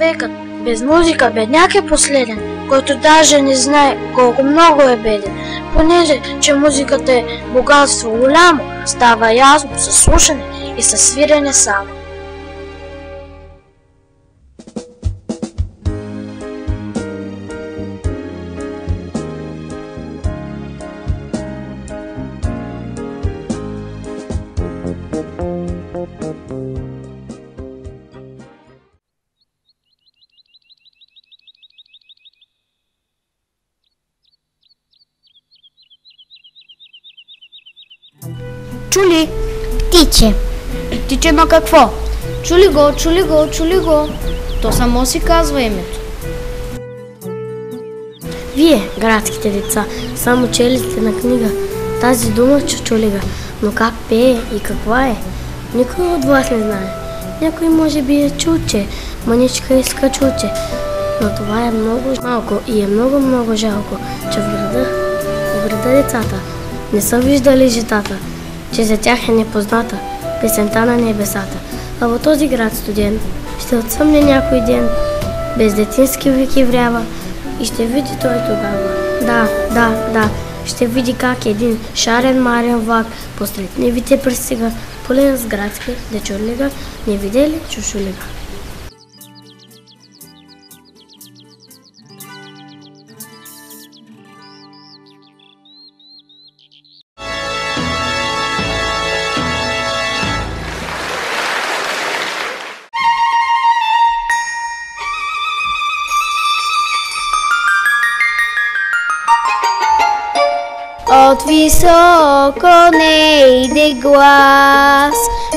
Човекът без музика бедняк е последен, който даже не знае колко много е беден. Понеже, че музиката е богатство голямо, става ясно със слушане и със свирене само. Чули? Птиче. Птиче на какво? Чули го, чули го, чули го. То само си казва името. Вие, градските деца, само чели сте на книга тази дума чучулига, но как пее и каква е? Никой от вас не знае. Някой може би е чул, че мъничка иска чуче, но това е много малко и е много жалко, че в града децата не са виждали житата, че за тях е непозната песента на небесата. А в този град студен ще отсъмне някой ден, без детински вики врява, и ще види той тогава. Да, ще види как един шарен марен влак посред нивите пристига, полен с градски дечурлига, не видели чушулига. От високо не иде глас,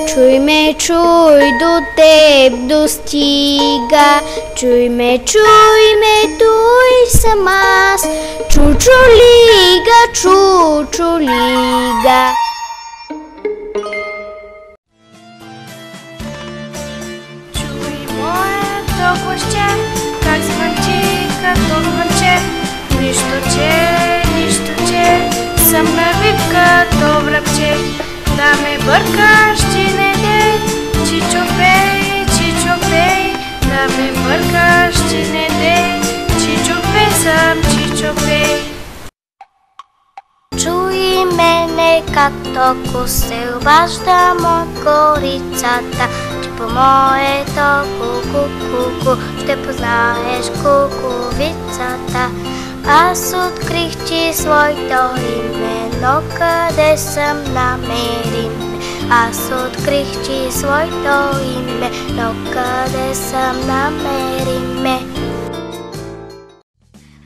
чуй ме, чуй, до теб достига. Чуй ме, той съм аз, чучулига, чучулига. Чуй моето гласче, как звънчи като звънче, нищо че съм навик като връбче, да ме бъркаш ти не дей, чичо пей, да ме бъркаш ти не дей, чичо пей. Чуй мене как току се обаждам от корицата, че по моето ку-ку-ку-ку ще познаеш куковицата. Аз открих, че своето име, но къде съм намерим? Аз открих, че своето име, но къде съм намерим?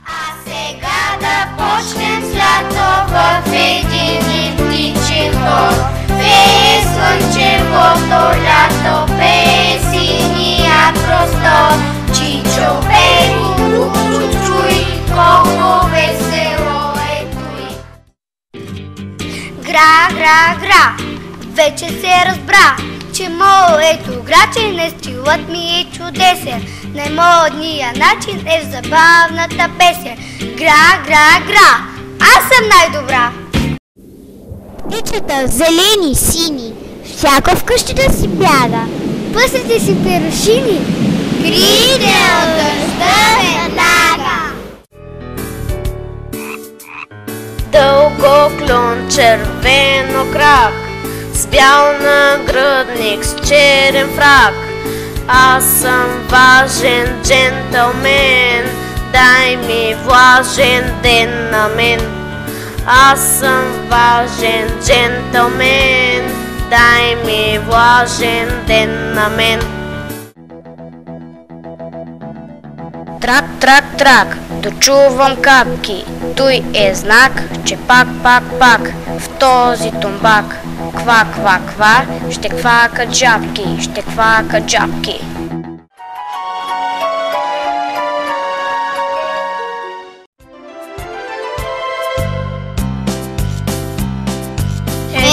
А сега да почнем с лято в един птичен хор. Пее слънчевото лято, пее синия простор. Чичо, пей, чуй, колко весело е той. Гра, вече се разбра, че моето граче не стилът ми е чудесен. Най-модният начин е в забавната песен. Гра, аз съм най-добра. Птичета зелени, сини, всяко в къщата си бяга. Пъсите си перушини, крийте от дъжда ме нага. Дълго клон, червено крак, с бял нагръдник, с черен фрак. Аз съм важен джентълмен, дай ми влажен ден на мен. Аз съм важен джентълмен, дай ми влажен ден на мен. Трак, дочувам капки, той е знак, че пак, в този тумбак, ква, ще квакат жабки.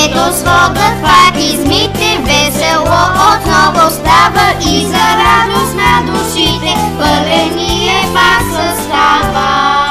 Ето сводът пак измите, весело отново става и за радост на душите пълен е пак състава.